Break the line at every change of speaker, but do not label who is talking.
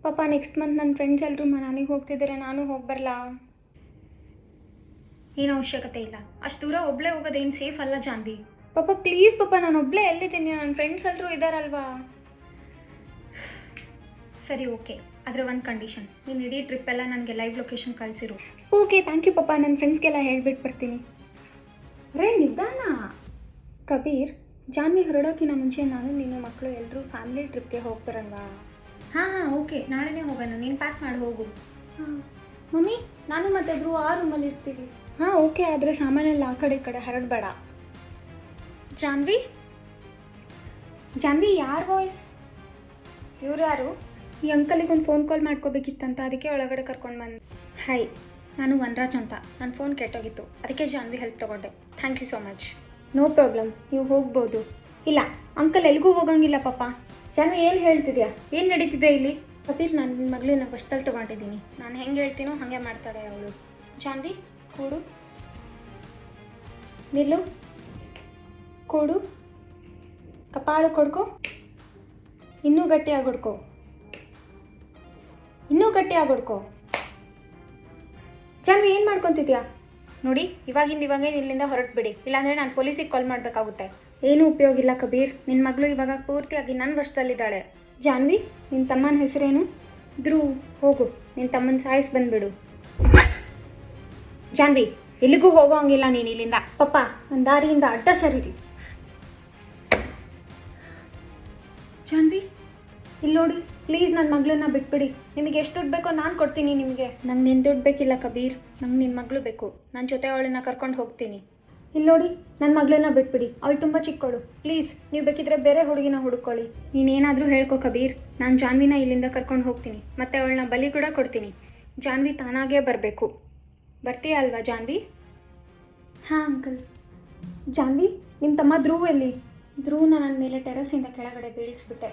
ಪಾಪ next month ನನ್ನ friends ಎಲ್ಲರೂ ಮನಾಲಿಗೆ ಹೋಗ್ತಿದ್ದಾರೆ, ನಾನು ಹೋಗಿ ಬರಲಾ? ಏನು ಅವಶ್ಯಕತೆ ಇಲ್ಲ, ಅಷ್ಟು ದೂರ ಒಬ್ಬಳೇ ಹೋಗೋದೇನು ಸೇಫ್ ಅಲ್ಲ ಜಾನ್ವಿ. ಪಾಪ ಪ್ಲೀಸ್ ಪಾಪ, ನಾನು ಒಬ್ಬಳೇ ಎಲ್ಲಿದ್ದೀನಿ, ನನ್ನ ಫ್ರೆಂಡ್ಸ್ ಎಲ್ಲರೂ ಇದ್ದಾರಲ್ವಾ? ಸರಿ ಓಕೆ, ಆದರೆ ಒಂದು ಕಂಡೀಷನ್, ನೀನು ಇಡೀ ಟ್ರಿಪ್ಪೆಲ್ಲ ನನಗೆ ಲೈವ್ ಲೊಕೇಶನ್ ಕಳಿಸಿರು. ಓಕೆ ಥ್ಯಾಂಕ್ ಯು ಪಾಪ, ನನ್ನ ಫ್ರೆಂಡ್ಸ್ಗೆಲ್ಲ ಹೇಳ್ಬಿಟ್ಟು ಬರ್ತೀನಿ. ರೇ ನಿಧಾನ ಕಬೀರ್. ಜಾನ್ವಿ ಹೊರಡೋಕ್ಕಿಂತ ಮುಂಚೆ ನಾನು ನೀನು ಮಕ್ಕಳು ಎಲ್ಲರೂ ಫ್ಯಾಮಿಲಿ ಟ್ರಿಪ್ಗೆ ಹೋಗ್ಬರಲ್ವಾ? ಹಾಂ ಓಕೆ, ನಾಳೆನೇ ಹೋಗೋಣ, ನೀನು ಪ್ಯಾಕ್ ಮಾಡಿ ಹೋಗು. ಹಾಂ ಮಮ್ಮಿ, ನಾನು ಮತ್ತೆ ಧ್ರುವ ಆ ರೂಮಲ್ಲಿ ಇರ್ತೀವಿ. ಹಾಂ ಓಕೆ, ಆದರೆ ಸಾಮಾನೆಲ್ಲ ಆ ಕಡೆ ಈ ಕಡೆ ಹರಡಬೇಡ. ಜಾನ್ವಿ ಜಾನ್ವಿ, ಯಾರು ವಾಯ್ಸ್? ಇವ್ರು ಯಾರು? ಈ ಅಂಕಲಿಗೊಂದು ಫೋನ್ ಕಾಲ್ ಮಾಡ್ಕೋಬೇಕಿತ್ತಂತ, ಅದಕ್ಕೆ ಒಳಗಡೆ ಕರ್ಕೊಂಡು ಬಂದೆ. ಹಾಯ್, ನಾನು ವನರಾಜ್ ಅಂತ. ನನ್ನ ಫೋನ್ ಕೆಟ್ಟೋಗಿತ್ತು, ಅದಕ್ಕೆ ಜಾನ್ವಿ ಹೆಲ್ಪ್ ತೊಗೊಂಡೆ. Thank you so much. No problem, ನೀವು ಹೋಗ್ಬೋದು. ಇಲ್ಲ ಅಂಕಲ್ ಎಲ್ಲಿಗೂ ಹೋಗಂಗಿಲ್ಲ ಪಾಪ. ಜಾನ್ವಿ ಏನು ಹೇಳ್ತಿದ್ಯಾ? ಏನು ನಡೀತಿದೆ ಇಲ್ಲಿ? ಕಬೀರ್, ನಾನು ನನ್ನ ಮಗಳನ್ನ ಬಸ್ಟಲ್ಲಿ ತೊಗೊಂಡಿದ್ದೀನಿ, ನಾನು ಹೆಂಗೆ ಹೇಳ್ತೀನೋ ಹಾಗೆ ಮಾಡ್ತಾಳೆ ಅವಳು. ಜಾನ್ವಿ ಕೂಡು, ನಿಲ್ಲು, ಕೂಡು, ಕಪಾಳು ಕೊಡ್ಕೊ, ಇನ್ನೂ ಗಟ್ಟಿಯಾಗಿ ಹೊಡ್ಕೊ, ಇನ್ನೂ ಗಟ್ಟಿಯಾಗಿ ಹೊಡ್ಕೊ. ಜಾನ್ವಿ ಏನು ಮಾಡ್ಕೊತಿದ್ಯಾ? ನೋಡಿ, ಇವಾಗೇ ಇಲ್ಲಿಂದ ಹೊರಟ್ಬಿಡಿ, ಇಲ್ಲಾಂದರೆ ನಾನು ಪೊಲೀಸಿಗೆ ಕಾಲ್ ಮಾಡಬೇಕಾಗುತ್ತೆ. ಏನೂ ಉಪಯೋಗ ಇಲ್ಲ ಕಬೀರ್, ನಿನ್ನ ಮಗಳು ಇವಾಗ ಪೂರ್ತಿಯಾಗಿ ನನ್ನ ವಶದಲ್ಲಿದ್ದಾಳೆ. ಜಾನ್ವಿ, ನಿನ್ನ ತಮ್ಮನ ಹೆಸರೇನು? ಧ್ರುವ್. ಹೋಗು, ನಿನ್ನ ತಮ್ಮನ ಸಾಯಿಸಿ ಬಂದುಬಿಡು. ಜಾನ್ವಿ, ಎಲ್ಲಿಗೂ ಹೋಗೋ ಹಂಗಿಲ್ಲ ನೀನು ಇಲ್ಲಿಂದ. ಪಪ್ಪ, ನನ್ನ ದಾರಿಯಿಂದ ಅಡ್ಡ ಸರಿರಿ. ಜಾನ್ವಿ, ಇಲ್ಲಿ ನೋಡಿ ಪ್ಲೀಸ್, ನನ್ನ ಮಗಳನ್ನ ಬಿಟ್ಬಿಡಿ. ನಿಮಗೆ ಎಷ್ಟು ದುಡ್ಡು ಬೇಕೋ ನಾನು ಕೊಡ್ತೀನಿ ನಿಮಗೆ. ನಂಗೆ ನಿನ್ನ ದುಡ್ಡು ಬೇಕಿಲ್ಲ ಕಬೀರ್, ನಂಗೆ ನಿನ್ನ ಮಗಳು ಬೇಕು. ನನ್ನ ಜೊತೆ ಅವಳನ್ನ ಕರ್ಕೊಂಡು ಹೋಗ್ತೀನಿ. ಇಲ್ಲಿ ನೋಡಿ, ನನ್ನ ಮಗಳನ್ನ ಬಿಟ್ಬಿಡಿ, ಅವಳು ತುಂಬ ಚಿಕ್ಕವಳು. ಪ್ಲೀಸ್, ನೀವು ಬೇಕಿದ್ರೆ ಬೇರೆ ಹುಡುಗಿನ ಹುಡುಕೊಳ್ಳಿ. ನೀನೇನಾದರೂ ಹೇಳ್ಕೊ ಕಬೀರ್, ನಾನು ಜಾನ್ವಿನ ಇಲ್ಲಿಂದ ಕರ್ಕೊಂಡು ಹೋಗ್ತೀನಿ, ಮತ್ತು ಅವಳನ್ನ ಬಲಿ ಕೂಡ ಕೊಡ್ತೀನಿ. ಜಾನ್ವಿ ತಾನಾಗೇ ಬರಬೇಕು. ಬರ್ತೀಯ ಅಲ್ವಾ ಜಾನ್ವಿ? ಹಾಂ ಅಂಕಲ್. ಜಾನ್ವಿ, ನಿಮ್ಮ ತಮ್ಮ ಧ್ರುವ್ ಎಲ್ಲಿ? ಧ್ರುವ್ನ ನನ್ನ ಮೇಲೆ ಟೆರಸಿಂದ ಕೆಳಗಡೆ ಬೀಳಿಸ್ಬಿಟ್ಟೆ.